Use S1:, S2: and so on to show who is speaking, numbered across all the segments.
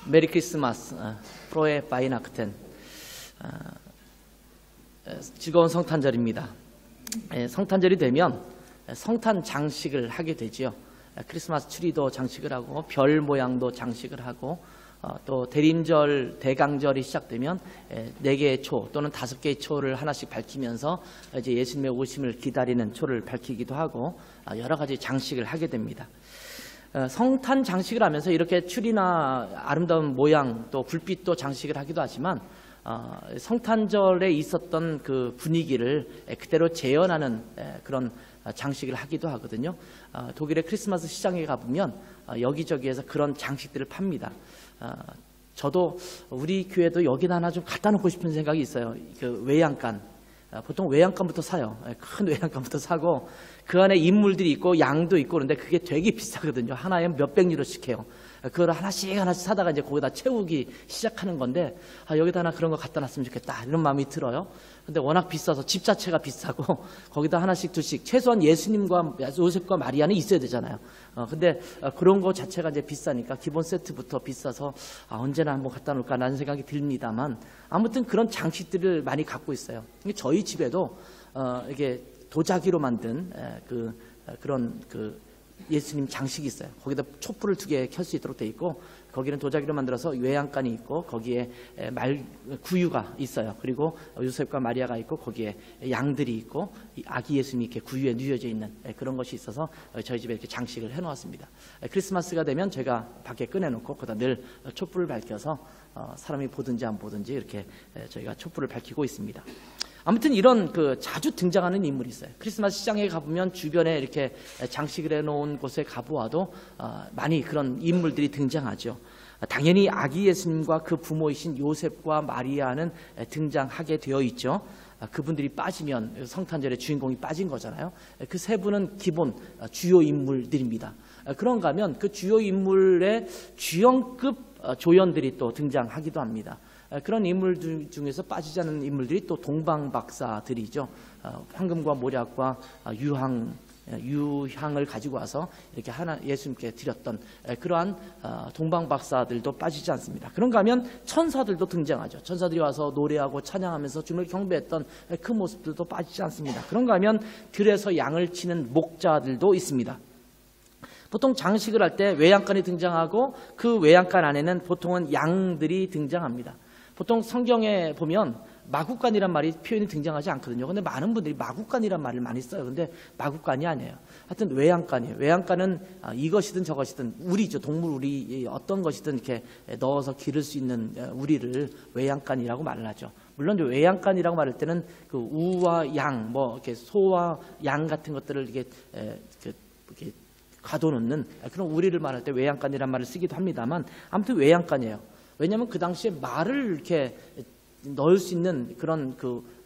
S1: 메리 크리스마스, 프로에 바이나크텐. 즐거운 성탄절입니다. 성탄절이 되면 성탄 장식을 하게 되지요. 크리스마스 트리도 장식을 하고 별 모양도 장식을 하고 또 대림절, 대강절이 시작되면 4개의 초 또는 5개의 초를 하나씩 밝히면서 이제 예수님의 오심을 기다리는 초를 밝히기도 하고 여러 가지 장식을 하게 됩니다. 성탄 장식을 하면서 이렇게 추리나 아름다운 모양 또 불빛도 장식을 하기도 하지만 성탄절에 있었던 그 분위기를 그대로 재현하는 그런 장식을 하기도 하거든요. 독일의 크리스마스 시장에 가보면 여기저기에서 그런 장식들을 팝니다. 저도 우리 교회도 여기다 하나 좀 갖다 놓고 싶은 생각이 있어요. 그 외양간, 보통 외양간부터 사요. 큰 외양간부터 사고 그 안에 인물들이 있고 양도 있고 그런데 그게 되게 비싸거든요. 하나에 몇백 유로씩 해요. 그걸 하나씩 사다가 이제 거기다 채우기 시작하는 건데 여기다 하나 그런 거 갖다 놨으면 좋겠다 이런 마음이 들어요. 근데 워낙 비싸서 집 자체가 비싸고 거기다 하나씩 둘씩 최소한 예수님과 요셉과 마리아는 있어야 되잖아요. 근데 그런 거 자체가 이제 비싸니까 기본 세트부터 비싸서 언제나 한번 갖다 놓을까라는 생각이 듭니다만 아무튼 그런 장식들을 많이 갖고 있어요. 저희 집에도 이게 도자기로 만든 그런 예수님 장식이 있어요. 거기다 촛불을 2개 켤 수 있도록 돼 있고 거기는 도자기로 만들어서 외양간이 있고 거기에 구유가 있어요. 그리고 요셉과 마리아가 있고 거기에 양들이 있고 아기 예수님이 이렇게 구유에 누워져 있는 그런 것이 있어서 저희 집에 이렇게 장식을 해놓았습니다. 크리스마스가 되면 제가 밖에 꺼내놓고 거기다 늘 촛불을 밝혀서 사람이 보든지 안 보든지 이렇게 저희가 촛불을 밝히고 있습니다. 아무튼 이런 자주 등장하는 인물이 있어요. 크리스마스 시장에 가보면 주변에 이렇게 장식을 해놓은 곳에 가보아도 많이 그런 인물들이 등장하죠. 당연히 아기 예수님과 그 부모이신 요셉과 마리아는 등장하게 되어 있죠. 그분들이 빠지면 성탄절의 주인공이 빠진 거잖아요. 그 세 분은 기본 주요 인물들입니다. 그런가 하면 그 주요 인물의 주연급 조연들이 또 등장하기도 합니다. 그런 인물들 중에서 빠지지 않는 인물들이 또 동방박사들이죠. 황금과 모략과 유향을 가지고 와서 이렇게 예수님께 드렸던 그러한 동방박사들도 빠지지 않습니다. 그런가 하면 천사들도 등장하죠. 천사들이 와서 노래하고 찬양하면서 주님을 경배했던 그 모습들도 빠지지 않습니다. 그런가 하면 들에서 양을 치는 목자들도 있습니다. 보통 장식을 할 때 외양간이 등장하고 그 외양간 안에는 보통은 양들이 등장합니다. 보통 성경에 보면 마구간이란 말이 표현이 등장하지 않거든요. 근데 많은 분들이 마구간이란 말을 많이 써요. 근데 마구간이 아니에요. 하여튼 외양간이에요. 외양간은 이것이든 저것이든 우리죠. 동물 우리 어떤 것이든 이렇게 넣어서 기를 수 있는 우리를 외양간이라고 말을 하죠. 물론 외양간이라고 말할 때는 그 우와 양, 뭐 이렇게 소와 양 같은 것들을 이렇게 가둬놓는 그런 우리를 말할 때 외양간이란 말을 쓰기도 합니다만 아무튼 외양간이에요. 왜냐하면 그 당시에 말을 이렇게 넣을 수 있는 그런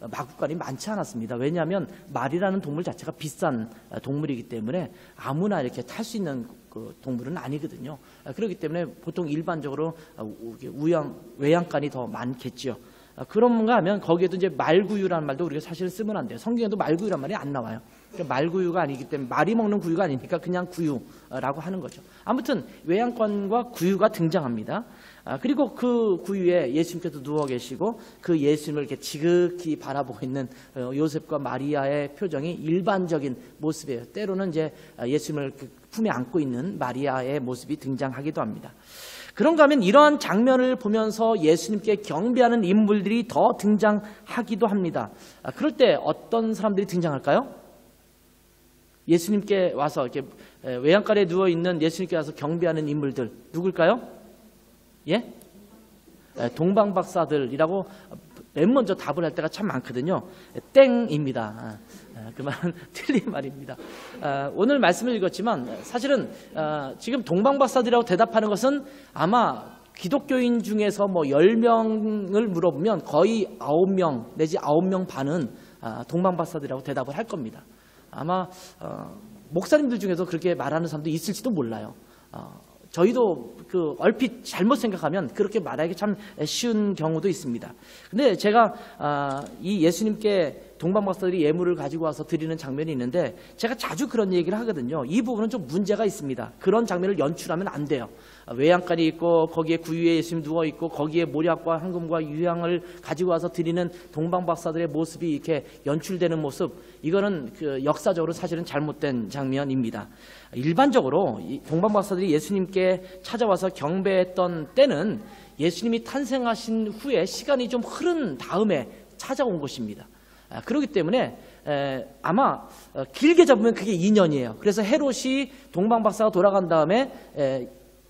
S1: 마구간이 많지 않았습니다. 왜냐하면 말이라는 동물 자체가 비싼 동물이기 때문에 아무나 이렇게 탈 수 있는 그 동물은 아니거든요. 그렇기 때문에 보통 일반적으로 외양간이 더 많겠죠. 그런가 하면 거기에도 이제 말구유라는 말도 우리가 사실 쓰면 안 돼요. 성경에도 말구유라는 말이 안 나와요. 말구유가 아니기 때문에 말이 먹는 구유가 아니니까 그냥 구유라고 하는 거죠. 아무튼 외양간과 구유가 등장합니다. 그리고 그 구유에 예수님께서 누워 계시고 그 예수님을 이렇게 지극히 바라보고 있는 요셉과 마리아의 표정이 일반적인 모습이에요. 때로는 이제 예수님을 품에 안고 있는 마리아의 모습이 등장하기도 합니다. 그런가 하면 이러한 장면을 보면서 예수님께 경배하는 인물들이 더 등장하기도 합니다. 그럴 때 어떤 사람들이 등장할까요? 예수님께 와서 이렇게 외양간에 누워 있는 예수님께 와서 경배하는 인물들 누굴까요? 예? 동방박사들이라고 맨 먼저 답을 할 때가 참 많거든요. 땡입니다. 그 말은 틀린 말입니다. 오늘 말씀을 읽었지만 사실은 지금 동방박사들이라고 대답하는 것은 아마 기독교인 중에서 뭐 10명을 물어보면 거의 9명 내지 9명 반은 동방박사들이라고 대답을 할 겁니다. 아마 목사님들 중에서 그렇게 말하는 사람도 있을지도 몰라요. 저희도 얼핏 잘못 생각하면 그렇게 말하기 참 쉬운 경우도 있습니다. 근데 제가 이 예수님께 동방박사들이 예물을 가지고 와서 드리는 장면이 있는데 제가 자주 그런 얘기를 하거든요. 이 부분은 좀 문제가 있습니다. 그런 장면을 연출하면 안 돼요. 외양간이 있고 거기에 구유에 예수님 누워있고 거기에 모략과 황금과 유향을 가지고 와서 드리는 동방박사들의 모습이 이렇게 연출되는 모습, 이거는 그 역사적으로 사실은 잘못된 장면입니다. 일반적으로 이 동방박사들이 예수님께 찾아와서 경배했던 때는 예수님이 탄생하신 후에 시간이 좀 흐른 다음에 찾아온 것입니다. 그렇기 때문에 아마 길게 잡으면 그게 2년이에요. 그래서 헤롯이 동방박사가 돌아간 다음에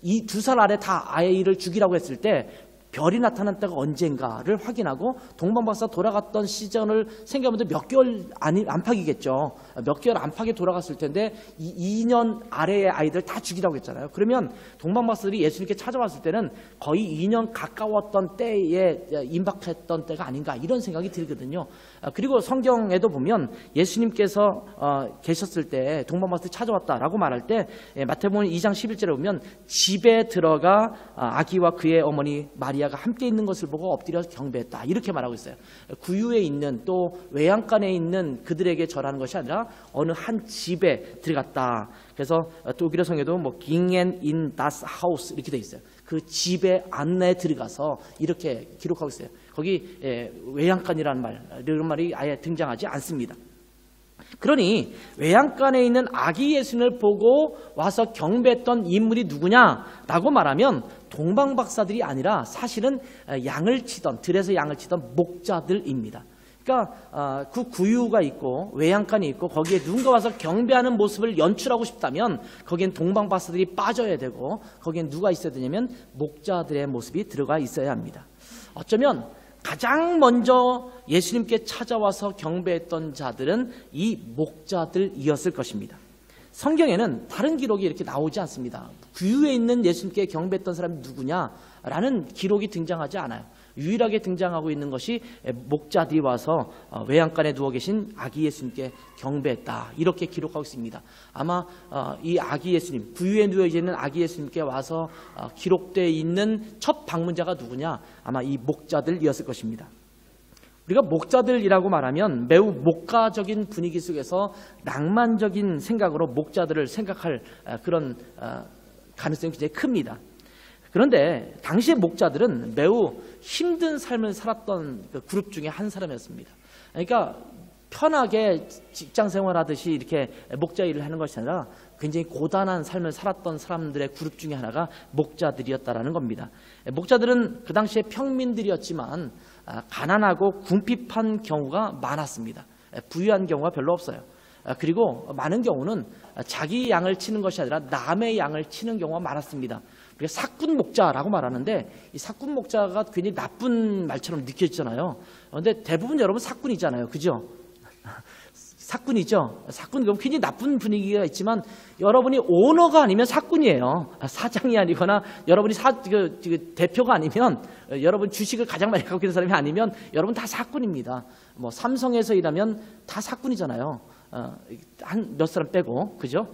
S1: 이 2살 아래 다 아이를 죽이라고 했을 때 별이 나타난 때가 언젠가를 확인하고 동방박사 돌아갔던 시즌을 생각해보면 몇 개월 안팎이겠죠. 몇 개월 안팎에 돌아갔을 텐데 2년 아래의 아이들 다 죽이라고 했잖아요. 그러면 동방박사들이 예수님께 찾아왔을 때는 거의 2년 가까웠던 때에 임박했던 때가 아닌가 이런 생각이 들거든요. 그리고 성경에도 보면 예수님께서 계셨을 때 동방박사들이 찾아왔다라고 말할 때 마태복음 2장 11절에 보면 집에 들어가 아기와 그의 어머니 마리아가 함께 있는 것을 보고 엎드려 경배했다 이렇게 말하고 있어요. 구유에 있는 또 외양간에 있는 그들에게 절하는 것이 아니라 어느 한 집에 들어갔다. 그래서 독일어 성에도 뭐 gingen in das Haus 이렇게 돼 있어요. 그 집에 안에 들어가서 이렇게 기록하고 있어요. 거기 외양간이라는 말, 이런 말이 아예 등장하지 않습니다. 그러니 외양간에 있는 아기 예수님을 보고 와서 경배했던 인물이 누구냐라고 말하면 동방박사들이 아니라 사실은 양을 치던, 들에서 양을 치던 목자들입니다. 그러니까 그 구유가 있고 외양간이 있고 거기에 누군가 와서 경배하는 모습을 연출하고 싶다면 거기엔 동방박사들이 빠져야 되고 거기엔 누가 있어야 되냐면 목자들의 모습이 들어가 있어야 합니다. 어쩌면 가장 먼저 예수님께 찾아와서 경배했던 자들은 이 목자들이었을 것입니다. 성경에는 다른 기록이 이렇게 나오지 않습니다. 구유에 있는 예수님께 경배했던 사람이 누구냐라는 기록이 등장하지 않아요. 유일하게 등장하고 있는 것이 목자들이 와서 외양간에 누워 계신 아기 예수님께 경배했다 이렇게 기록하고 있습니다. 아마 이 아기 예수님, 구유에 누워 있는 아기 예수님께 와서 기록되어 있는 첫 방문자가 누구냐, 아마 이 목자들이었을 것입니다. 우리가 목자들이라고 말하면 매우 목가적인 분위기 속에서 낭만적인 생각으로 목자들을 생각할 그런 가능성이 굉장히 큽니다. 그런데 당시의 목자들은 매우 힘든 삶을 살았던 그 그룹 중에 한 사람이었습니다. 그러니까 편하게 직장 생활하듯이 이렇게 목자 일을 하는 것이 아니라 굉장히 고단한 삶을 살았던 사람들의 그룹 중에 하나가 목자들이었다라는 겁니다. 목자들은 그 당시에 평민들이었지만 가난하고 궁핍한 경우가 많았습니다. 부유한 경우가 별로 없어요. 그리고 많은 경우는 자기 양을 치는 것이 아니라 남의 양을 치는 경우가 많았습니다. 우리가 사꾼 목자라고 말하는데 이 사꾼 목자가 굉장히 나쁜 말처럼 느껴지잖아요. 그런데 대부분 여러분 사꾼이잖아요. 그죠? 사꾼이죠. 사꾼 그럼 굉장히 나쁜 분위기가 있지만 여러분이 오너가 아니면 사꾼이에요. 사장이 아니거나 여러분이 대표가 아니면 여러분 주식을 가장 많이 갖고 있는 사람이 아니면 여러분 다 사꾼입니다. 뭐 삼성에서 일하면 다 사꾼이잖아요. 한 몇 사람 빼고, 그죠?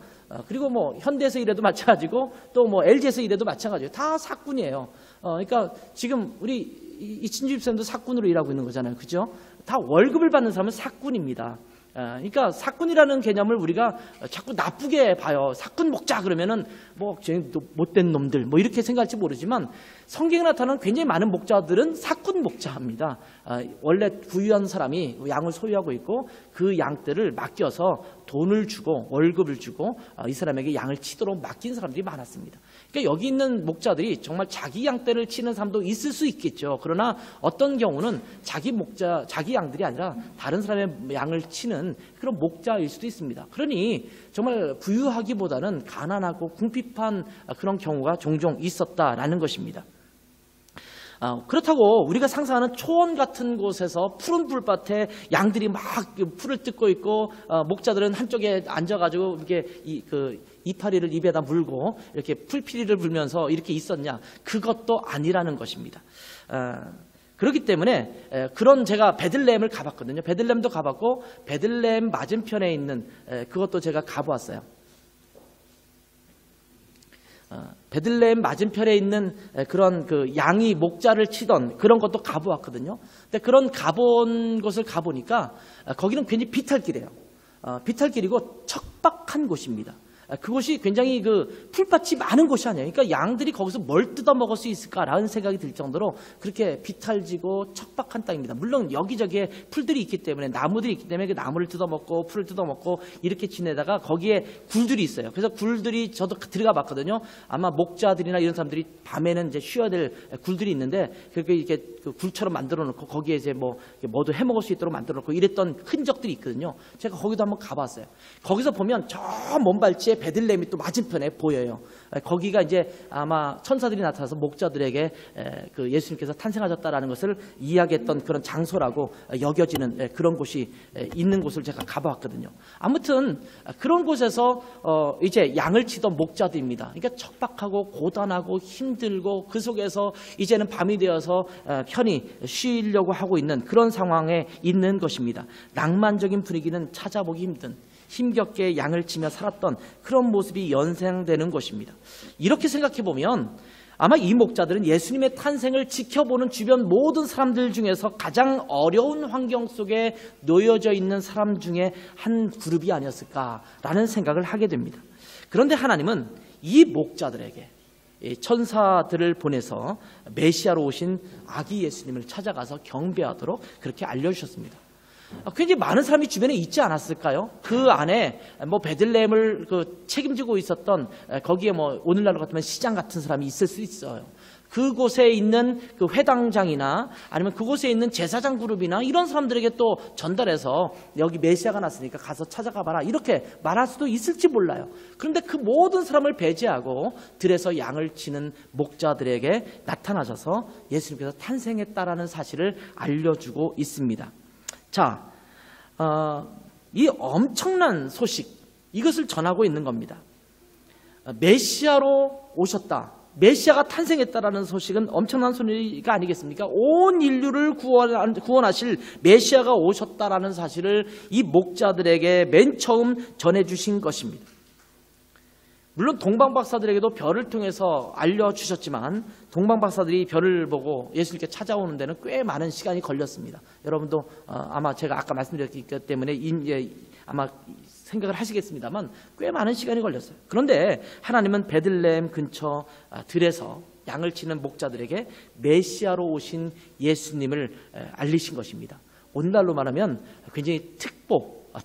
S1: 그리고 뭐 현대에서 일해도 마찬가지고 또 뭐 LG에서 일해도 마찬가지예요. 다 사꾼이에요. 그러니까 지금 우리 이친주 집사님도 사꾼으로 일하고 있는 거잖아요. 그죠? 다 월급을 받는 사람은 사꾼입니다. 그러니까 사꾼이라는 개념을 우리가 자꾸 나쁘게 봐요. 사꾼 목자 그러면은 뭐 못된 놈들 뭐 이렇게 생각할지 모르지만 성경에 나타나는 굉장히 많은 목자들은 사꾼 목자입니다. 원래 부유한 사람이 양을 소유하고 있고 그 양들을 맡겨서 돈을 주고 월급을 주고 이 사람에게 양을 치도록 맡긴 사람들이 많았습니다. 그러니까 여기 있는 목자들이 정말 자기 양떼를 치는 사람도 있을 수 있겠죠. 그러나 어떤 경우는 자기 양들이 아니라 다른 사람의 양을 치는 그런 목자일 수도 있습니다. 그러니 정말 부유하기보다는 가난하고 궁핍한 그런 경우가 종종 있었다라는 것입니다. 그렇다고 우리가 상상하는 초원 같은 곳에서 푸른 풀밭에 양들이 막 풀을 뜯고 있고 목자들은 한쪽에 앉아가지고 이렇게 이파리를 입에다 물고 이렇게 풀피리를 불면서 이렇게 있었냐? 그것도 아니라는 것입니다. 그렇기 때문에 그런 제가 베들레헴을 가봤거든요. 베들레헴도 가봤고 베들레헴 맞은편에 있는 그것도 제가 가보았어요. 베들레헴 맞은편에 있는 그런 그 양이 목자를 치던 그런 것도 가보았거든요. 근데 그런 가본 곳을 가보니까 거기는 굉장히 비탈길이에요. 비탈길이고 척박한 곳입니다. 그곳이 굉장히 그 풀밭이 많은 곳이 아니에요. 그러니까 양들이 거기서 뭘 뜯어 먹을 수 있을까라는 생각이 들 정도로 그렇게 비탈지고 척박한 땅입니다. 물론 여기저기에 풀들이 있기 때문에, 나무들이 있기 때문에 그 나무를 뜯어 먹고 풀을 뜯어 먹고 이렇게 지내다가 거기에 굴들이 있어요. 그래서 굴들이 저도 들어가 봤거든요. 아마 목자들이나 이런 사람들이 밤에는 이제 쉬어야 될 굴들이 있는데 그렇게 이렇게 그 굴처럼 만들어 놓고 거기에 이제 뭐도 해 먹을 수 있도록 만들어 놓고 이랬던 흔적들이 있거든요. 제가 거기도 한번 가봤어요. 거기서 보면 저 먼 발치에 베들레헴이 또 맞은편에 보여요. 거기가 이제 아마 천사들이 나타나서 목자들에게 그 예수님께서 탄생하셨다라는 것을 이야기했던 그런 장소라고 여겨지는 그런 곳이 있는 곳을 제가 가보았거든요. 아무튼 그런 곳에서 이제 양을 치던 목자들입니다. 그러니까 척박하고 고단하고 힘들고 그 속에서 이제는 밤이 되어서 편히 쉬려고 하고 있는 그런 상황에 있는 것입니다. 낭만적인 분위기는 찾아보기 힘겹게 양을 치며 살았던 그런 모습이 연상되는 것입니다. 이렇게 생각해 보면 아마 이 목자들은 예수님의 탄생을 지켜보는 주변 모든 사람들 중에서 가장 어려운 환경 속에 놓여져 있는 사람 중에 한 그룹이 아니었을까라는 생각을 하게 됩니다. 그런데 하나님은 이 목자들에게 천사들을 보내서 메시아로 오신 아기 예수님을 찾아가서 경배하도록 그렇게 알려주셨습니다. 굉장히 많은 사람이 주변에 있지 않았을까요? 그 안에 뭐 베들레헴을 책임지고 있었던 거기에 뭐 오늘날로 같으면 시장 같은 사람이 있을 수 있어요. 그곳에 있는 그 회당장이나 아니면 그곳에 있는 제사장 그룹이나 이런 사람들에게 또 전달해서 여기 메시아가 났으니까 가서 찾아가 봐라 이렇게 말할 수도 있을지 몰라요. 그런데 그 모든 사람을 배제하고 들에서 양을 치는 목자들에게 나타나셔서 예수님께서 탄생했다라는 사실을 알려주고 있습니다. 자, 이 엄청난 소식, 이것을 전하고 있는 겁니다. 메시아로 오셨다. 메시아가 탄생했다라는 소식은 엄청난 소리가 아니겠습니까? 온 인류를 구원하실 메시아가 오셨다라는 사실을 이 목자들에게 맨 처음 전해주신 것입니다. 물론 동방박사들에게도 별을 통해서 알려주셨지만 동방박사들이 별을 보고 예수님께 찾아오는 데는 꽤 많은 시간이 걸렸습니다. 여러분도 아마 제가 아까 말씀드렸기 때문에 아마 생각을 하시겠습니다만 꽤 많은 시간이 걸렸어요. 그런데 하나님은 베들레헴 근처 들에서 양을 치는 목자들에게 메시아로 오신 예수님을 알리신 것입니다. 오늘날로 말하면 굉장히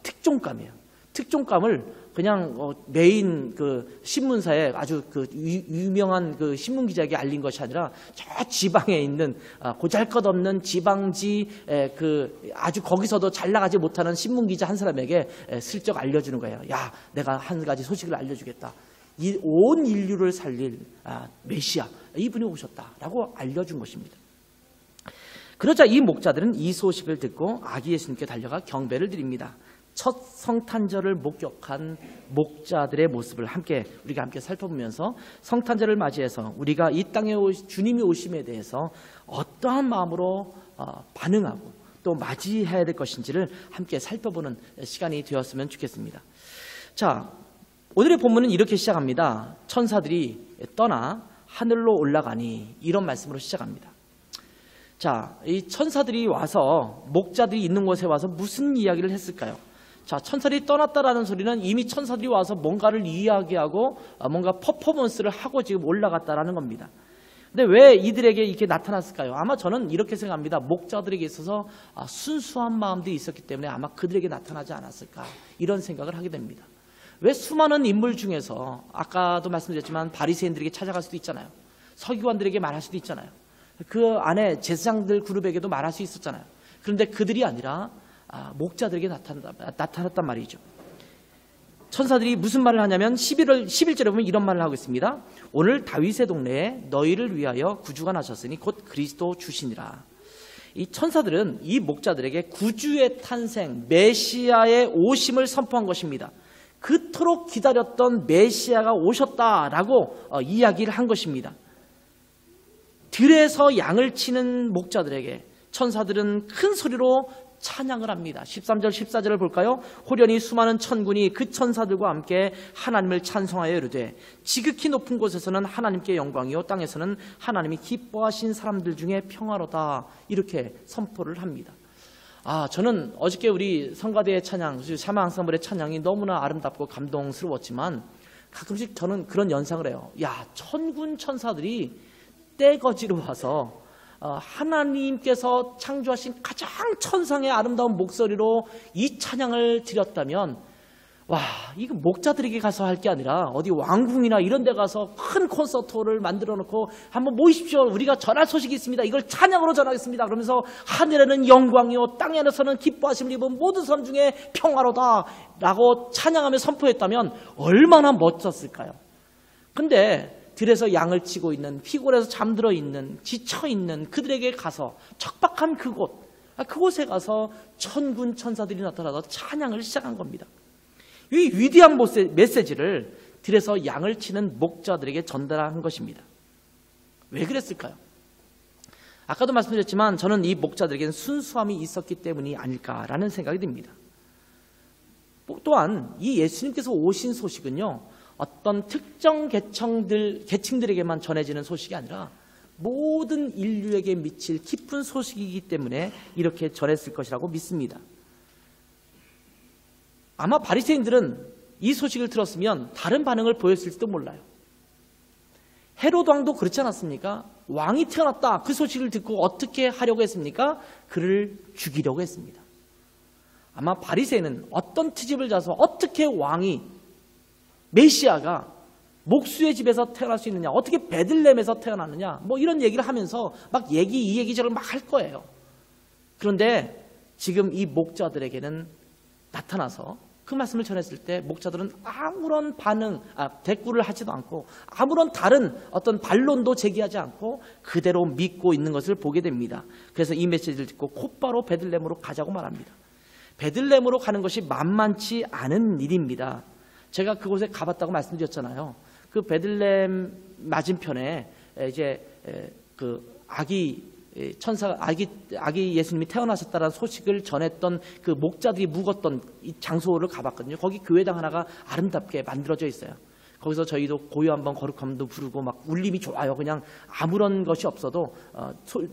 S1: 특종감이에요. 특종감을 그냥 메인 그 신문사에 아주 그 유명한 그 신문 기자에게 알린 것이 아니라 저 지방에 있는 보잘것없는 지방지 그 아주 거기서도 잘 나가지 못하는 신문 기자 한 사람에게 슬쩍 알려주는 거예요. 야, 내가 한 가지 소식을 알려주겠다. 이 온 인류를 살릴 메시아 이분이 오셨다라고 알려준 것입니다. 그러자 이 목자들은 이 소식을 듣고 아기 예수님께 달려가 경배를 드립니다. 첫 성탄절을 목격한 목자들의 모습을 우리가 함께 살펴보면서 성탄절을 맞이해서 우리가 이 땅에 주님이 오심에 대해서 어떠한 마음으로 반응하고 또 맞이해야 될 것인지를 함께 살펴보는 시간이 되었으면 좋겠습니다. 자, 오늘의 본문은 이렇게 시작합니다. 천사들이 떠나 하늘로 올라가니 이런 말씀으로 시작합니다. 자, 이 천사들이 와서 목자들이 있는 곳에 와서 무슨 이야기를 했을까요? 자, 천사들이 떠났다라는 소리는 이미 천사들이 와서 뭔가를 이야기하고 뭔가 퍼포먼스를 하고 지금 올라갔다라는 겁니다. 근데 왜 이들에게 이렇게 나타났을까요? 아마 저는 이렇게 생각합니다. 목자들에게 있어서 순수한 마음들이 있었기 때문에 아마 그들에게 나타나지 않았을까 이런 생각을 하게 됩니다. 왜 수많은 인물 중에서 아까도 말씀드렸지만 바리새인들에게 찾아갈 수도 있잖아요. 서기관들에게 말할 수도 있잖아요. 그 안에 제사장들 그룹에게도 말할 수 있었잖아요. 그런데 그들이 아니라 목자들에게 나타났단 말이죠. 천사들이 무슨 말을 하냐면 11절에 보면 이런 말을 하고 있습니다. 오늘 다윗의 동네에 너희를 위하여 구주가 나셨으니 곧 그리스도 주시니라. 이 천사들은 이 목자들에게 구주의 탄생, 메시아의 오심을 선포한 것입니다. 그토록 기다렸던 메시아가 오셨다라고 이야기를 한 것입니다. 들에서 양을 치는 목자들에게 천사들은 큰 소리로 찬양을 합니다. 13절 14절을 볼까요? 호련히 수많은 천군이 그 천사들과 함께 하나님을 찬송하여 이르되 지극히 높은 곳에서는 하나님께 영광이요 땅에서는 하나님이 기뻐하신 사람들 중에 평화로다. 이렇게 선포를 합니다. 저는 어저께 우리 성가대의 찬양, 샤마 앙상블의 찬양이 너무나 아름답고 감동스러웠지만 가끔씩 저는 그런 연상을 해요. 천군 천사들이 떼거지로 와서 하나님께서 창조하신 가장 천상의 아름다운 목소리로 이 찬양을 드렸다면 이거 목자들에게 가서 할 게 아니라 어디 왕궁이나 이런 데 가서 큰 콘서트를 만들어 놓고 한번 모이십시오. 우리가 전할 소식이 있습니다. 이걸 찬양으로 전하겠습니다. 그러면서 하늘에는 영광이요 땅에서는 기뻐하심을 입은 모든 사람 중에 평화로다 라고 찬양하며 선포했다면 얼마나 멋졌을까요? 근데 들에서 양을 치고 있는, 피골에서 잠들어 있는, 지쳐 있는 그들에게 가서 척박한 그곳에 가서 천군 천사들이 나타나서 찬양을 시작한 겁니다. 이 위대한 메시지를 들에서 양을 치는 목자들에게 전달한 것입니다. 왜 그랬을까요? 아까도 말씀드렸지만 저는 이 목자들에게는 순수함이 있었기 때문이 아닐까라는 생각이 듭니다. 또한 이 예수님께서 오신 소식은요, 어떤 특정 계층들에게만 전해지는 소식이 아니라 모든 인류에게 미칠 깊은 소식이기 때문에 이렇게 전했을 것이라고 믿습니다. 아마 바리새인들은 이 소식을 들었으면 다른 반응을 보였을지도 몰라요. 헤롯 왕도 그렇지 않았습니까? 왕이 태어났다. 그 소식을 듣고 어떻게 하려고 했습니까? 그를 죽이려고 했습니다. 아마 바리새인은 어떤 트집을 짜서 어떻게 메시아가 목수의 집에서 태어날 수 있느냐, 어떻게 베들레헴에서 태어났느냐, 이런 얘기를 하면서 이 얘기저를 막 할 거예요. 그런데 지금 이 목자들에게는 나타나서 그 말씀을 전했을 때 목자들은 아무런 대꾸를 하지도 않고 아무런 다른 어떤 반론도 제기하지 않고 그대로 믿고 있는 것을 보게 됩니다. 그래서 이 메시지를 듣고 곧바로 베들레헴으로 가자고 말합니다. 베들레헴으로 가는 것이 만만치 않은 일입니다. 제가 그곳에 가봤다고 말씀드렸잖아요. 그 베들레헴 맞은편에 이제 그 아기 예수님이 태어나셨다는 소식을 전했던 그 목자들이 묵었던 이 장소를 가봤거든요. 거기 교회당 하나가 아름답게 만들어져 있어요. 거기서 저희도 고요 한번 거룩함도 부르고 울림이 좋아요. 그냥 아무런 것이 없어도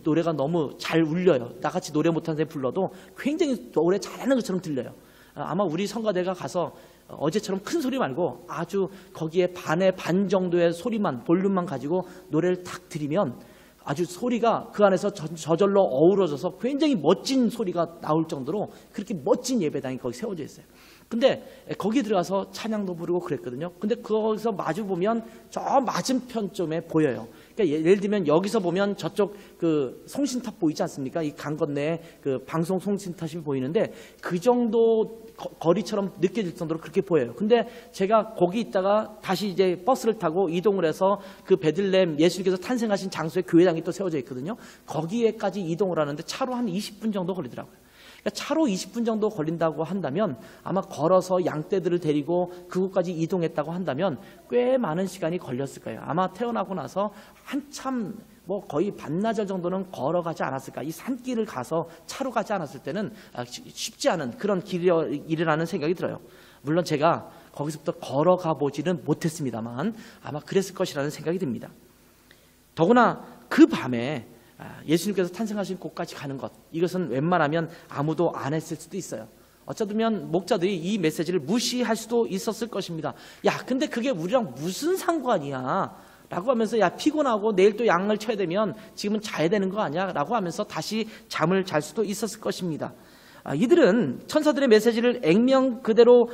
S1: 노래가 너무 잘 울려요. 나같이 노래 못하는 사람이 불러도 굉장히 노래 잘하는 것처럼 들려요. 아마 우리 성가대가 가서 어제처럼 큰 소리 말고 아주 거기에 반의 반 정도의 소리만, 볼륨만 가지고 노래를 탁 들이면 아주 소리가 그 안에서 저절로 어우러져서 굉장히 멋진 소리가 나올 정도로 그렇게 멋진 예배당이 거기 세워져 있어요. 근데 거기 들어가서 찬양도 부르고 그랬거든요. 근데 거기서 마주 보면 저 맞은편쯤에 보여요. 그러니까 예를 들면 여기서 보면 저쪽 그 송신탑 보이지 않습니까? 이 강 건너에 그 방송 송신탑이 보이는데 그 정도 거리처럼 느껴질 정도로 그렇게 보여요. 근데 제가 거기 있다가 다시 이제 버스를 타고 이동을 해서 그 베들레헴 예수님께서 탄생하신 장소에 교회당이 또 세워져 있거든요. 거기에까지 이동을 하는데 차로 한 20분 정도 걸리더라고요. 그러니까 차로 20분 정도 걸린다고 한다면 아마 걸어서 양떼들을 데리고 그곳까지 이동했다고 한다면 꽤 많은 시간이 걸렸을 거예요. 아마 태어나고 나서 한참 거의 반나절 정도는 걸어가지 않았을까. 이 산길을 가서 차로 가지 않았을 때는 쉽지 않은 그런 길이라는 생각이 들어요. 물론 제가 거기서부터 걸어가 보지는 못했습니다만 아마 그랬을 것이라는 생각이 듭니다. 더구나 그 밤에 예수님께서 탄생하신 곳까지 가는 것, 이것은 웬만하면 아무도 안 했을 수도 있어요. 어쩌면 목자들이 이 메시지를 무시할 수도 있었을 것입니다. 근데 그게 우리랑 무슨 상관이야? 라고 하면서 피곤하고 내일 또 양을 쳐야 되면 지금은 자야 되는 거 아니야? 라고 하면서 다시 잠을 잘 수도 있었을 것입니다. 이들은 천사들의 메시지를 액면 그대로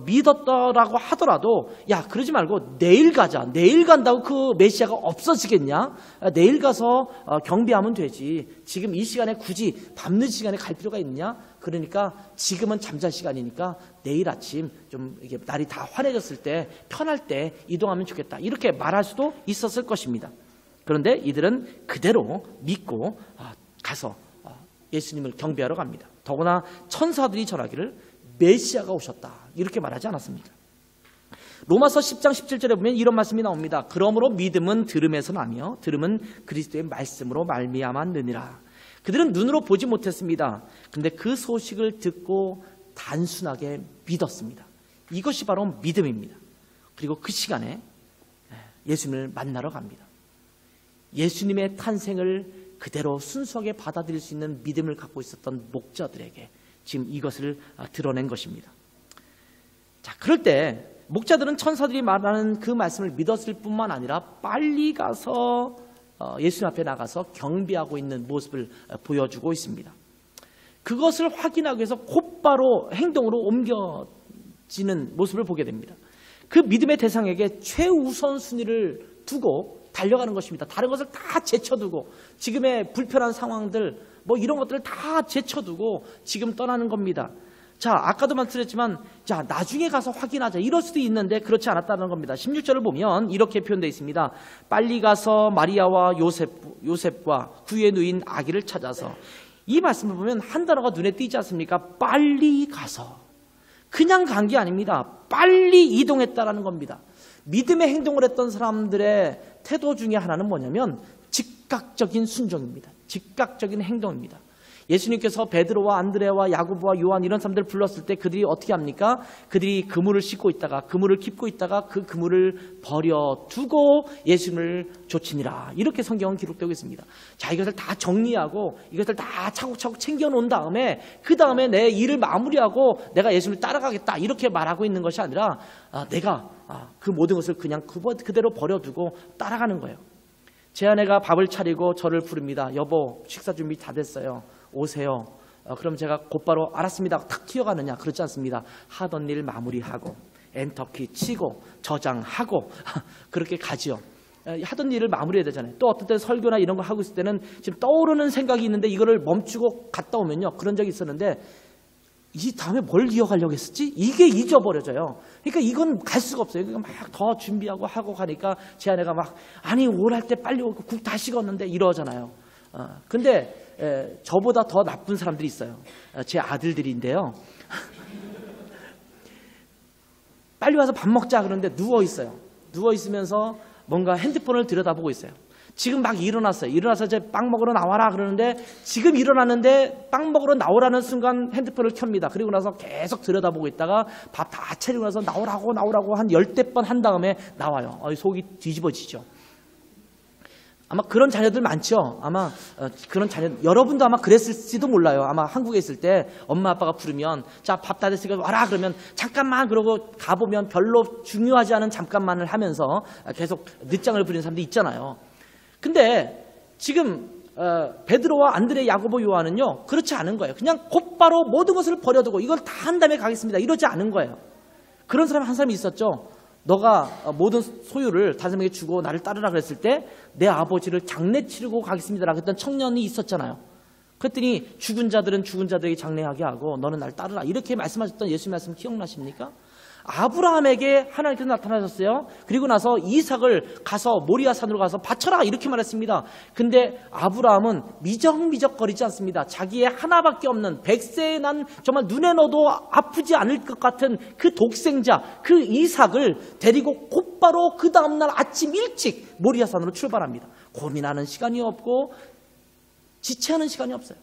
S1: 믿었더라고 하더라도 그러지 말고 내일 가자. 내일 간다고 그 메시아가 없어지겠냐? 내일 가서 경배하면 되지. 지금 이 시간에 굳이 밤늦은 시간에 갈 필요가 있냐? 그러니까 지금은 잠잘 시간이니까 내일 아침 좀 이게 날이 다 환해졌을 때 편할 때 이동하면 좋겠다. 이렇게 말할 수도 있었을 것입니다. 그런데 이들은 그대로 믿고 가서 예수님을 경배하러 갑니다. 더구나 천사들이 전하기를 메시아가 오셨다. 이렇게 말하지 않았습니까? 로마서 10장 17절에 보면 이런 말씀이 나옵니다. 그러므로 믿음은 들음에서 나며 들음은 그리스도의 말씀으로 말미암았느니라. 그들은 눈으로 보지 못했습니다. 근데 그 소식을 듣고 단순하게 믿었습니다. 이것이 바로 믿음입니다. 그리고 그 시간에 예수님을 만나러 갑니다. 예수님의 탄생을 그대로 순수하게 받아들일 수 있는 믿음을 갖고 있었던 목자들에게 지금 이것을 드러낸 것입니다. 자, 그럴 때 목자들은 천사들이 말하는 그 말씀을 믿었을 뿐만 아니라 빨리 가서 예수님 앞에 나가서 경배하고 있는 모습을 보여주고 있습니다. 그것을 확인하기 위해서 곧바로 행동으로 옮겨지는 모습을 보게 됩니다. 그 믿음의 대상에게 최우선 순위를 두고 달려가는 것입니다. 다른 것을 다 제쳐두고 지금의 불편한 상황들 뭐 이런 것들을 다 제쳐두고 지금 떠나는 겁니다. 자, 아까도 말씀드렸지만 자, 나중에 가서 확인하자 이럴 수도 있는데 그렇지 않았다는 겁니다. 16절을 보면 이렇게 표현되어 있습니다. 빨리 가서 마리아와 요셉과 그의 누인 아기를 찾아서, 이 말씀을 보면 한 단어가 눈에 띄지 않습니까? 빨리 가서. 그냥 간 게 아닙니다. 빨리 이동했다라는 겁니다. 믿음의 행동을 했던 사람들의 태도 중에 하나는 뭐냐면 즉각적인 순종입니다. 즉각적인 행동입니다. 예수님께서 베드로와 안드레와 야고보와 요한 이런 사람들을 불렀을 때 그들이 어떻게 합니까? 그들이 그물을 싣고 있다가 그물을 깁고 있다가 그 그물을 버려두고 예수님을 좇으니라. 이렇게 성경은 기록되고 있습니다. 자, 이것을 다 정리하고 이것을 다 차곡차곡 챙겨놓은 다음에 그 다음에 내 일을 마무리하고 내가 예수님을 따라가겠다 이렇게 말하고 있는 것이 아니라 내가 그 모든 것을 그냥 그대로 버려두고 따라가는 거예요. 제 아내가 밥을 차리고 저를 부릅니다. 여보, 식사 준비 다 됐어요. 오세요. 그럼 제가 곧바로 알았습니다. 탁 튀어가느냐? 그렇지 않습니다. 하던 일 마무리하고 엔터키 치고 저장하고 그렇게 가지요. 하던 일을 마무리해야 되잖아요. 또 어떤 때 설교나 이런 거 하고 있을 때는 지금 떠오르는 생각이 있는데 이거를 멈추고 갔다 오면요. 그런 적이 있었는데 이 다음에 뭘 이어가려고 했었지? 이게 잊어버려져요. 그러니까 이건 갈 수가 없어요. 그러니까 막 더 준비하고 하고 가니까 제 아내가 막 아니 올 할 때 빨리 오고 국 다 식었는데 이러잖아요. 근데 저보다 더 나쁜 사람들이 있어요. 제 아들들인데요. 빨리 와서 밥 먹자 그러는데 누워 있어요. 누워 있으면서 뭔가 핸드폰을 들여다보고 있어요. 지금 막 일어났어요. 일어나서 이제 빵 먹으러 나와라 그러는데 지금 일어났는데 빵 먹으러 나오라는 순간 핸드폰을 켭니다. 그리고 나서 계속 들여다보고 있다가 밥 다 차리고 나서 나오라고 한 10대 번 한 다음에 나와요. 속이 뒤집어지죠. 아마 그런 자녀들 많죠. 아마 그런 자녀, 여러분도 아마 그랬을지도 몰라요. 아마 한국에 있을 때 엄마 아빠가 부르면 자, 밥 다 됐으니까 와라 그러면 잠깐만 그러고 가보면 별로 중요하지 않은 잠깐만을 하면서 계속 늦장을 부리는 사람도 있잖아요. 근데 지금 베드로와 안드레, 야고보, 요한은요 그렇지 않은 거예요. 그냥 곧바로 모든 것을 버려두고 이걸 다 한 다음에 가겠습니다. 이러지 않은 거예요. 그런 사람 한 사람이 있었죠. 너가 모든 소유를 다른 사람에게 주고 나를 따르라 그랬을 때 내 아버지를 장례 치르고 가겠습니다라고 했던 청년이 있었잖아요. 그랬더니 죽은 자들은 죽은 자들에게 장례하게 하고 너는 나를 따르라 이렇게 말씀하셨던 예수님 말씀 기억나십니까? 아브라함에게 하나님께서 나타나셨어요. 그리고 나서 이삭을 가서 모리아 산으로 가서 바쳐라 이렇게 말했습니다. 근데 아브라함은 미적미적거리지 않습니다. 자기의 하나밖에 없는 100세에 난 정말 눈에 넣어도 아프지 않을 것 같은 그 독생자 그 이삭을 데리고 곧바로 그 다음날 아침 일찍 모리아 산으로 출발합니다. 고민하는 시간이 없고 지체하는 시간이 없어요.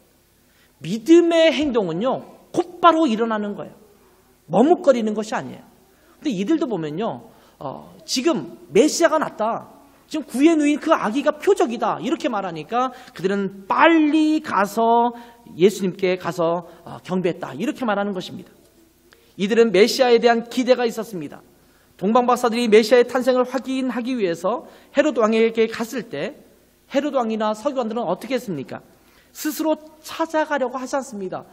S1: 믿음의 행동은요 곧바로 일어나는 거예요. 머뭇거리는 것이 아니에요. 근데 이들도 보면요, 지금 메시아가 났다. 지금 구의 누인 그 아기가 표적이다. 이렇게 말하니까 그들은 빨리 가서 예수님께 가서 경배했다. 이렇게 말하는 것입니다. 이들은 메시아에 대한 기대가 있었습니다. 동방박사들이 메시아의 탄생을 확인하기 위해서 헤롯 왕에게 갔을 때 헤롯 왕이나 서기관들은 어떻게 했습니까? 스스로 찾아가려고 하지 않습니다.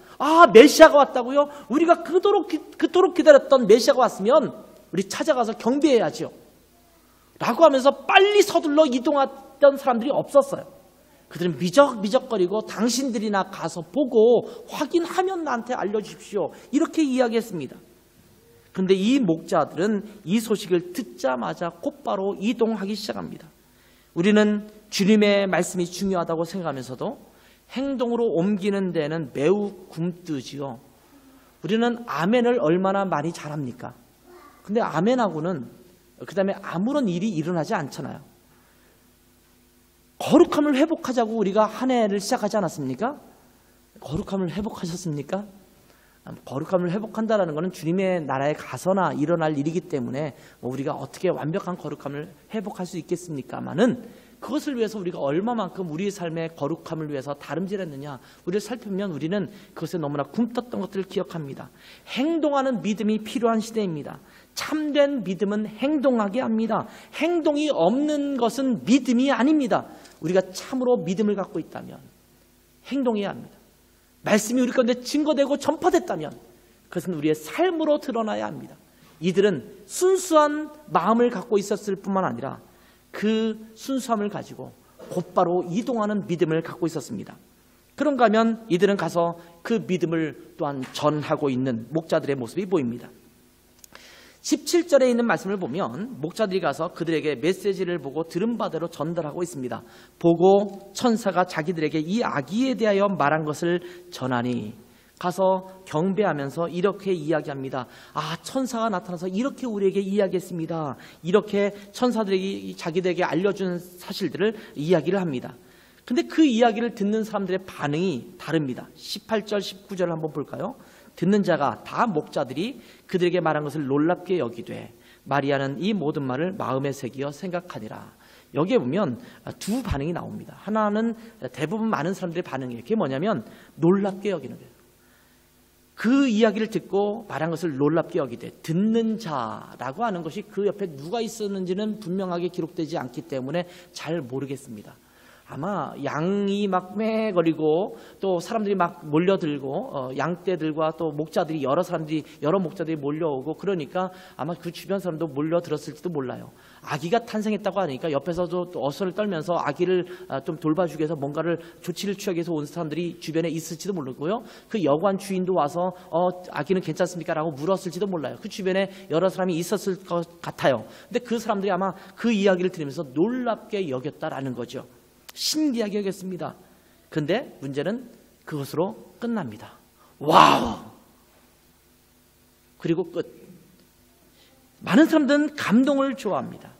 S1: 메시아가 왔다고요? 우리가 그토록 기다렸던 메시아가 왔으면 우리 찾아가서 경배해야죠. 라고 하면서 빨리 서둘러 이동했던 사람들이 없었어요. 그들은 미적미적거리고 당신들이나 가서 보고 확인하면 나한테 알려주십시오. 이렇게 이야기했습니다. 그런데 이 목자들은 이 소식을 듣자마자 곧바로 이동하기 시작합니다. 우리는 주님의 말씀이 중요하다고 생각하면서도 행동으로 옮기는 데는 매우 굼뜨지요. 우리는 아멘을 얼마나 많이 잘합니까? 근데 아멘하고는 그 다음에 아무런 일이 일어나지 않잖아요. 거룩함을 회복하자고 우리가 한 해를 시작하지 않았습니까? 거룩함을 회복하셨습니까? 거룩함을 회복한다는 것은 주님의 나라에 가서나 일어날 일이기 때문에 우리가 어떻게 완벽한 거룩함을 회복할 수 있겠습니까마는 그것을 위해서 우리가 얼마만큼 우리의 삶의 거룩함을 위해서 다름질했느냐 우리를 살펴보면 우리는 그것에 너무나 굼떴던 것들을 기억합니다. 행동하는 믿음이 필요한 시대입니다. 참된 믿음은 행동하게 합니다. 행동이 없는 것은 믿음이 아닙니다. 우리가 참으로 믿음을 갖고 있다면 행동해야 합니다. 말씀이 우리 가운데 증거되고 전파됐다면 그것은 우리의 삶으로 드러나야 합니다. 이들은 순수한 마음을 갖고 있었을 뿐만 아니라 그 순수함을 가지고 곧바로 이동하는 믿음을 갖고 있었습니다. 그런가 하면 이들은 가서 그 믿음을 또한 전하고 있는 목자들의 모습이 보입니다. 17절에 있는 말씀을 보면 목자들이 가서 그들에게 메시지를 보고 들은 바대로 전달하고 있습니다. 보고 천사가 자기들에게 이 아기에 대하여 말한 것을 전하니 가서 경배하면서 이렇게 이야기합니다. 아, 천사가 나타나서 이렇게 우리에게 이야기했습니다. 이렇게 천사들에게 자기들에게 알려준 사실들을 이야기를 합니다. 근데 그 이야기를 듣는 사람들의 반응이 다릅니다. 18절, 19절을 한번 볼까요? 듣는 자가 다 목자들이 그들에게 말한 것을 놀랍게 여기되 마리아는 이 모든 말을 마음에 새기어 생각하니라. 여기에 보면 두 반응이 나옵니다. 하나는 대부분 많은 사람들의 반응이에요. 그게 뭐냐면 놀랍게 여기는 거예요. 그 이야기를 듣고 말한 것을 놀랍게 여기되 듣는 자라고 하는 것이 그 옆에 누가 있었는지는 분명하게 기록되지 않기 때문에 잘 모르겠습니다. 아마 양이 막 매거리고 또 사람들이 막 몰려들고 양떼들과 또 목자들이 여러 목자들이 몰려오고 그러니까 아마 그 주변 사람도 몰려들었을지도 몰라요. 아기가 탄생했다고 하니까 옆에서도 또 어설을 떨면서 아기를 좀 돌봐주기 위해서 뭔가를 조치를 취하기 위해서 온 사람들이 주변에 있을지도 모르고요. 그 여관 주인도 와서 아기는 괜찮습니까? 라고 물었을지도 몰라요. 그 주변에 여러 사람이 있었을 것 같아요. 근데 그 사람들이 아마 그 이야기를 들으면서 놀랍게 여겼다라는 거죠. 신기하게 여겼습니다. 근데 문제는 그것으로 끝납니다. 와우! 그리고 끝. 많은 사람들은 감동을 좋아합니다.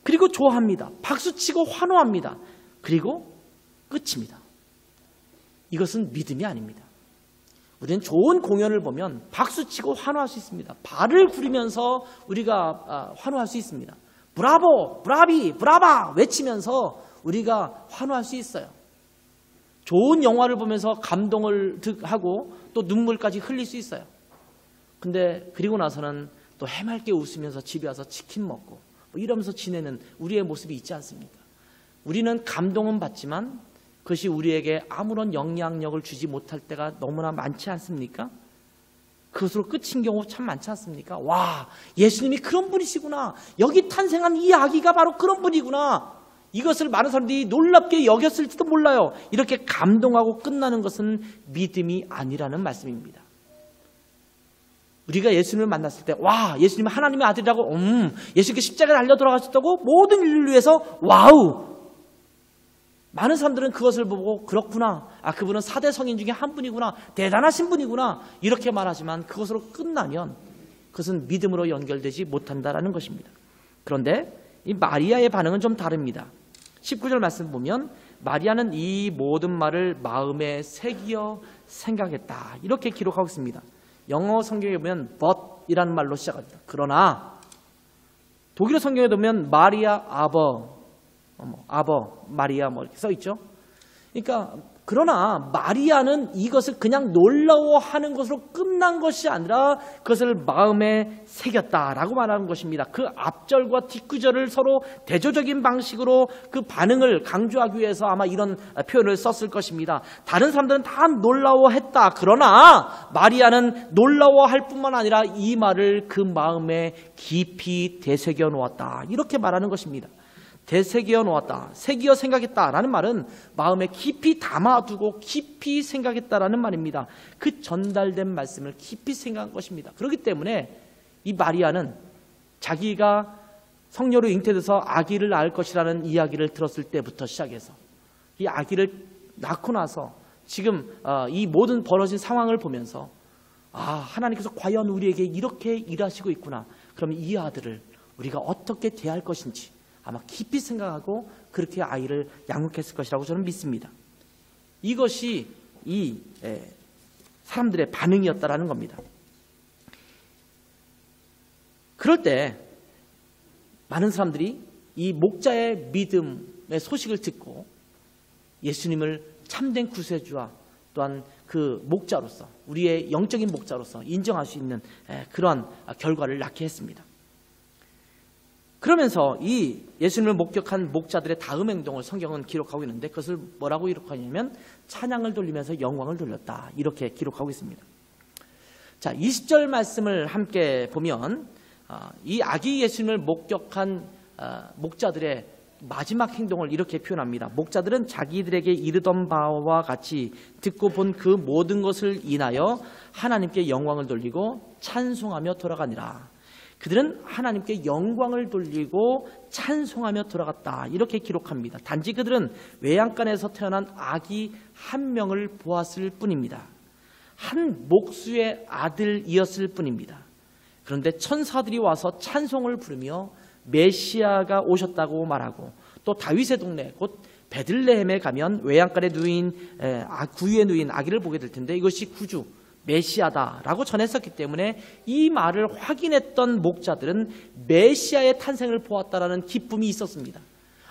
S1: 그리고 좋아합니다. 박수치고 환호합니다. 그리고 끝입니다. 이것은 믿음이 아닙니다. 우리는 좋은 공연을 보면 박수치고 환호할 수 있습니다. 발을 구르면서 우리가 환호할 수 있습니다. 브라보, 브라비, 브라바 외치면서 우리가 환호할 수 있어요. 좋은 영화를 보면서 감동을 하고 또 눈물까지 흘릴 수 있어요. 근데 그리고 나서는 또 해맑게 웃으면서 집에 와서 치킨 먹고 뭐 이러면서 지내는 우리의 모습이 있지 않습니까? 우리는 감동은 받지만 그것이 우리에게 아무런 영향력을 주지 못할 때가 너무나 많지 않습니까? 그것으로 끝인 경우 참 많지 않습니까? 와, 예수님이 그런 분이시구나. 여기 탄생한 이 아기가 바로 그런 분이구나. 이것을 많은 사람들이 놀랍게 여겼을지도 몰라요. 이렇게 감동하고 끝나는 것은 믿음이 아니라는 말씀입니다. 우리가 예수님을 만났을 때, 와, 예수님은 하나님의 아들이라고, 예수님께 십자가에 달려 돌아가셨다고 모든 인류를 위해서, 와우! 많은 사람들은 그것을 보고 그렇구나. 아, 그분은 4대 성인 중에 한 분이구나. 대단하신 분이구나. 이렇게 말하지만 그것으로 끝나면 그것은 믿음으로 연결되지 못한다라는 것입니다. 그런데 이 마리아의 반응은 좀 다릅니다. 19절 말씀 보면 마리아는 이 모든 말을 마음에 새기어 생각했다. 이렇게 기록하고 있습니다. 영어 성경에 보면 but이라는 말로 시작합니다. 그러나 독일어 성경에 보면 마리아 아버, 마리아 뭐 이렇게 써 있죠. 그러니까 그러나 마리아는 이것을 그냥 놀라워하는 것으로 끝난 것이 아니라 그것을 마음에 새겼다라고 말하는 것입니다. 그 앞절과 뒷구절을 서로 대조적인 방식으로 그 반응을 강조하기 위해서 아마 이런 표현을 썼을 것입니다. 다른 사람들은 다 놀라워했다. 그러나 마리아는 놀라워할 뿐만 아니라 이 말을 그 마음에 깊이 되새겨 놓았다. 이렇게 말하는 것입니다. 되새겨 놓았다. 새기어 생각했다라는 말은 마음에 깊이 담아두고 깊이 생각했다라는 말입니다. 그 전달된 말씀을 깊이 생각한 것입니다. 그렇기 때문에 이 마리아는 자기가 성녀로 잉태돼서 아기를 낳을 것이라는 이야기를 들었을 때부터 시작해서 이 아기를 낳고 나서 지금 이 모든 벌어진 상황을 보면서 하나님께서 과연 우리에게 이렇게 일하시고 있구나. 그럼 이 아들을 우리가 어떻게 대할 것인지 아마 깊이 생각하고 그렇게 아이를 양육했을 것이라고 저는 믿습니다. 이것이 이 사람들의 반응이었다라는 겁니다. 그럴 때 많은 사람들이 이 목자의 믿음의 소식을 듣고 예수님을 참된 구세주와 또한 그 목자로서, 우리의 영적인 목자로서 인정할 수 있는 그러한 결과를 낳게 했습니다. 그러면서 이 예수님을 목격한 목자들의 다음 행동을 성경은 기록하고 있는데, 그것을 뭐라고 기록하냐면 찬양을 돌리면서 영광을 돌렸다, 이렇게 기록하고 있습니다. 자, 20절 말씀을 함께 보면 이 아기 예수님을 목격한 목자들의 마지막 행동을 이렇게 표현합니다. 목자들은 자기들에게 이르던 바와 같이 듣고 본 그 모든 것을 인하여 하나님께 영광을 돌리고 찬송하며 돌아가니라. 그들은 하나님께 영광을 돌리고 찬송하며 돌아갔다, 이렇게 기록합니다. 단지 그들은 외양간에서 태어난 아기 한 명을 보았을 뿐입니다. 한 목수의 아들이었을 뿐입니다. 그런데 천사들이 와서 찬송을 부르며 메시아가 오셨다고 말하고, 또 다윗의 동네 곧 베들레헴에 가면 외양간에 누인 구유에 누인 아기를 보게 될 텐데 이것이 구주 메시아다라고 전했었기 때문에 이 말을 확인했던 목자들은 메시아의 탄생을 보았다라는 기쁨이 있었습니다.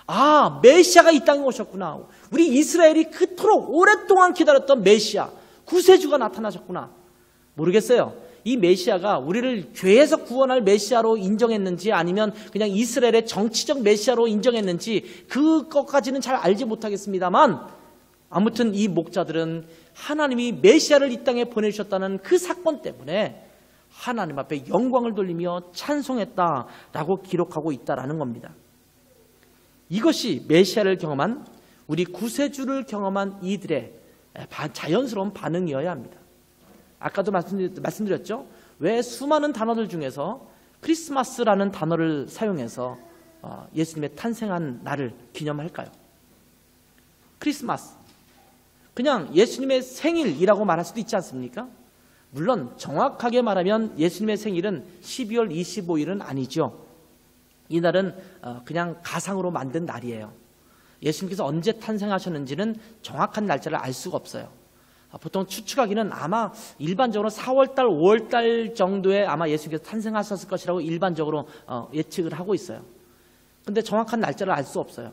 S1: 아, 메시아가 이 땅에 오셨구나. 우리 이스라엘이 그토록 오랫동안 기다렸던 메시아, 구세주가 나타나셨구나. 모르겠어요. 이 메시아가 우리를 죄에서 구원할 메시아로 인정했는지 아니면 그냥 이스라엘의 정치적 메시아로 인정했는지 그것까지는 잘 알지 못하겠습니다만, 아무튼 이 목자들은 하나님이 메시아를 이 땅에 보내주셨다는 그 사건 때문에 하나님 앞에 영광을 돌리며 찬송했다라고 기록하고 있다라는 겁니다. 이것이 메시아를 경험한, 우리 구세주를 경험한 이들의 자연스러운 반응이어야 합니다. 아까도 말씀드렸죠. 왜 수많은 단어들 중에서 크리스마스라는 단어를 사용해서 예수님의 탄생한 날을 기념할까요? 크리스마스, 그냥 예수님의 생일이라고 말할 수도 있지 않습니까? 물론 정확하게 말하면 예수님의 생일은 12월 25일은 아니죠. 이 날은 그냥 가상으로 만든 날이에요. 예수님께서 언제 탄생하셨는지는 정확한 날짜를 알 수가 없어요. 보통 추측하기는 아마 일반적으로 4월달, 5월달 정도에 아마 예수님께서 탄생하셨을 것이라고 일반적으로 예측을 하고 있어요. 근데 정확한 날짜를 알 수 없어요.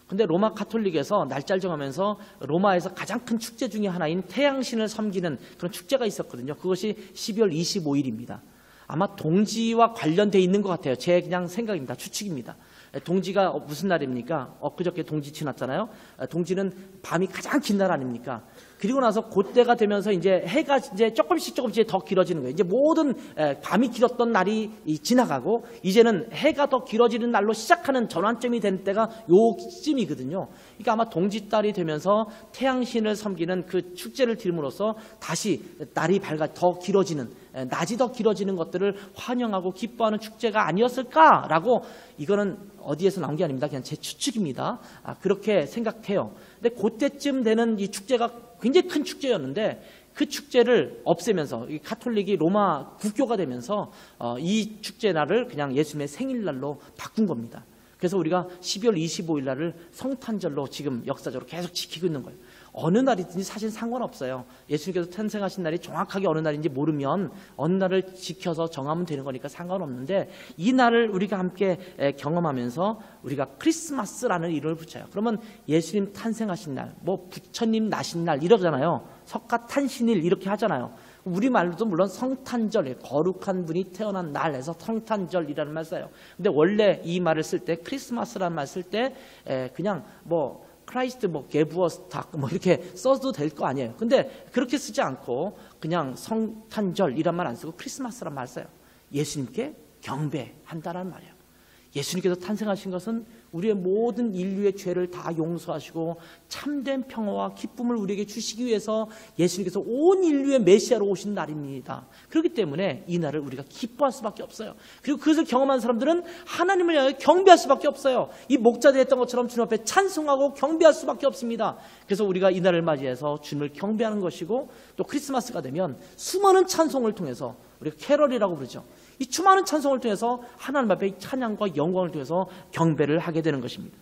S1: 근데 로마 가톨릭에서 날짜를 정하면서 로마에서 가장 큰 축제 중에 하나인 태양신을 섬기는 그런 축제가 있었거든요. 그것이 12월 25일입니다. 아마 동지와 관련되어 있는 것 같아요. 제 그냥 생각입니다. 추측입니다. 동지가 무슨 날입니까? 엊그저께 동지 지났잖아요. 동지는 밤이 가장 긴 날 아닙니까? 그리고 나서 그때가 되면서 이제 해가 이제 조금씩 더 길어지는 거예요. 이제 모든 밤이 길었던 날이 지나가고 이제는 해가 더 길어지는 날로 시작하는 전환점이 된 때가 요쯤이거든요. 그러니까 아마 동지달이 되면서 태양신을 섬기는 그 축제를 드림으로써 다시 날이 더 길어지는, 낮이 더 길어지는 것들을 환영하고 기뻐하는 축제가 아니었을까라고, 이거는 어디에서 나온 게 아닙니다. 그냥 제 추측입니다. 그렇게 생각해요. 근데 그때쯤 되는 이 축제가 굉장히 큰 축제였는데 그 축제를 없애면서 이 가톨릭이 로마 국교가 되면서 이 축제 날을 그냥 예수님의 생일날로 바꾼 겁니다. 그래서 우리가 12월 25일 날을 성탄절로 지금 역사적으로 계속 지키고 있는 거예요. 어느 날이든지 사실 상관없어요. 예수님께서 탄생하신 날이 정확하게 어느 날인지 모르면 어느 날을 지켜서 정하면 되는 거니까 상관없는데, 이 날을 우리가 함께 경험하면서 우리가 크리스마스라는 이름을 붙여요. 그러면 예수님 탄생하신 날, 뭐 부처님 나신 날 이러잖아요. 석가탄신일 이렇게 하잖아요. 우리말로도 물론 성탄절, 거룩한 분이 태어난 날에서 성탄절이라는 말 써요. 근데 원래 이 말을 쓸 때, 크리스마스라는 말 쓸 때 그냥 뭐 크라이스트 게부어스탁 이렇게 써도 될 거 아니에요. 근데 그렇게 쓰지 않고 그냥 성탄절이란 말 안 쓰고 크리스마스란 말 써요. 예수님께 경배한다라는 말이에요. 예수님께서 탄생하신 것은 우리의 모든 인류의 죄를 다 용서하시고 참된 평화와 기쁨을 우리에게 주시기 위해서 예수님께서 온 인류의 메시아로 오신 날입니다. 그렇기 때문에 이 날을 우리가 기뻐할 수밖에 없어요. 그리고 그것을 경험한 사람들은 하나님을 향해 경배할 수밖에 없어요. 이 목자들이 했던 것처럼 주님 앞에 찬송하고 경배할 수밖에 없습니다. 그래서 우리가 이 날을 맞이해서 주님을 경배하는 것이고, 또 크리스마스가 되면 수많은 찬송을 통해서 우리가 캐럴이라고 부르죠. 이 수많은 찬송을 통해서 하나님 앞에 찬양과 영광을 통해서 경배를 하게 되는 것입니다.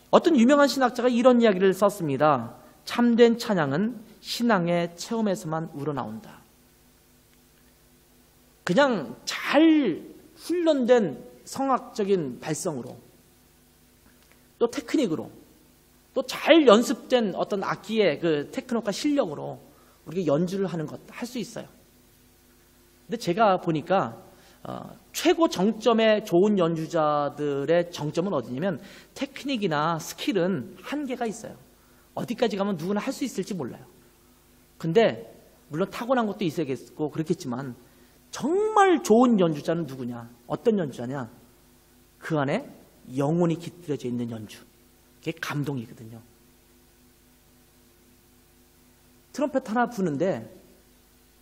S1: 어떤 유명한 신학자가 이런 이야기를 썼습니다. 참된 찬양은 신앙의 체험에서만 우러나온다. 그냥 잘 훈련된 성악적인 발성으로, 또 테크닉으로, 또 잘 연습된 어떤 악기의 그 테크닉과 실력으로 우리가 연주를 하는 것 할 수 있어요. 근데 제가 보니까 최고 정점의 좋은 연주자들의 정점은 어디냐면 테크닉이나 스킬은 한계가 있어요. 어디까지 가면 누구나 할 수 있을지 몰라요. 근데 물론 타고난 것도 있어야겠고 그렇겠지만 정말 좋은 연주자는 누구냐? 어떤 연주자냐? 그 안에 영혼이 깃들여져 있는 연주. 그게 감동이거든요. 트럼펫 하나 부는데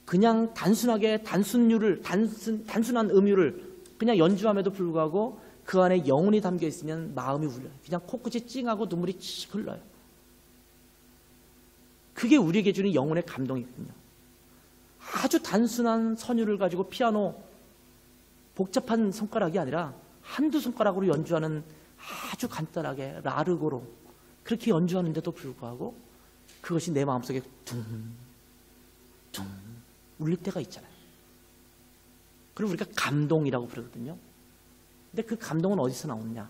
S1: 그냥 단순하게 단순한 음율을 그냥 연주함에도 불구하고 그 안에 영혼이 담겨 있으면 마음이 울려요. 그냥 코끝이 찡하고 눈물이 칙 흘러요. 그게 우리에게 주는 영혼의 감동이거든요. 아주 단순한 선율을 가지고 피아노 복잡한 손가락이 아니라 한두 손가락으로 연주하는 아주 간단하게 라르고로 그렇게 연주하는데도 불구하고 그것이 내 마음속에 둥둥 울릴 때가 있잖아요. 그걸 우리가 감동이라고 부르거든요. 근데 그 감동은 어디서 나오느냐?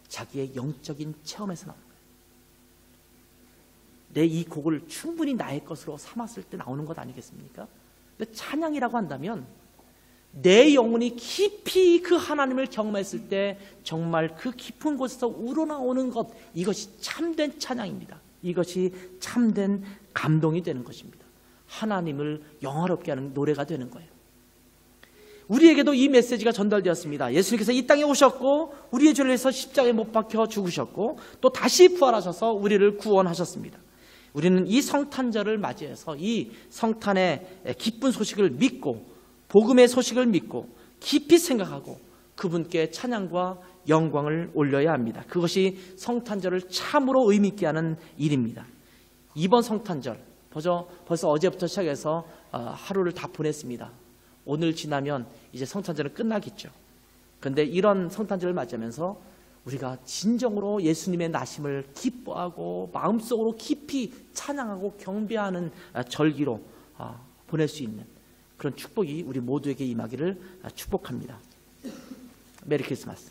S1: 자기의 영적인 체험에서 나오는 거예요. 내 이 곡을 충분히 나의 것으로 삼았을 때 나오는 것 아니겠습니까? 근데 찬양이라고 한다면 내 영혼이 깊이 그 하나님을 경험했을 때 정말 그 깊은 곳에서 우러나오는 것, 이것이 참된 찬양입니다. 이것이 참된 감동이 되는 것입니다. 하나님을 영화롭게 하는 노래가 되는 거예요. 우리에게도 이 메시지가 전달되었습니다. 예수님께서 이 땅에 오셨고 우리의 죄를 위해서 십자가에 못 박혀 죽으셨고 또 다시 부활하셔서 우리를 구원하셨습니다. 우리는 이 성탄절을 맞이해서 이 성탄의 기쁜 소식을 믿고 복음의 소식을 믿고 깊이 생각하고 그분께 찬양과 영광을 올려야 합니다. 그것이 성탄절을 참으로 의미 있게 하는 일입니다. 이번 성탄절 벌써 어제부터 시작해서 하루를 다 보냈습니다. 오늘 지나면 이제 성탄절은 끝나겠죠. 그런데 이런 성탄절을 맞이하면서 우리가 진정으로 예수님의 나심을 기뻐하고 마음속으로 깊이 찬양하고 경배하는 절기로 보낼 수 있는 그런 축복이 우리 모두에게 임하기를 축복합니다. 메리 크리스마스.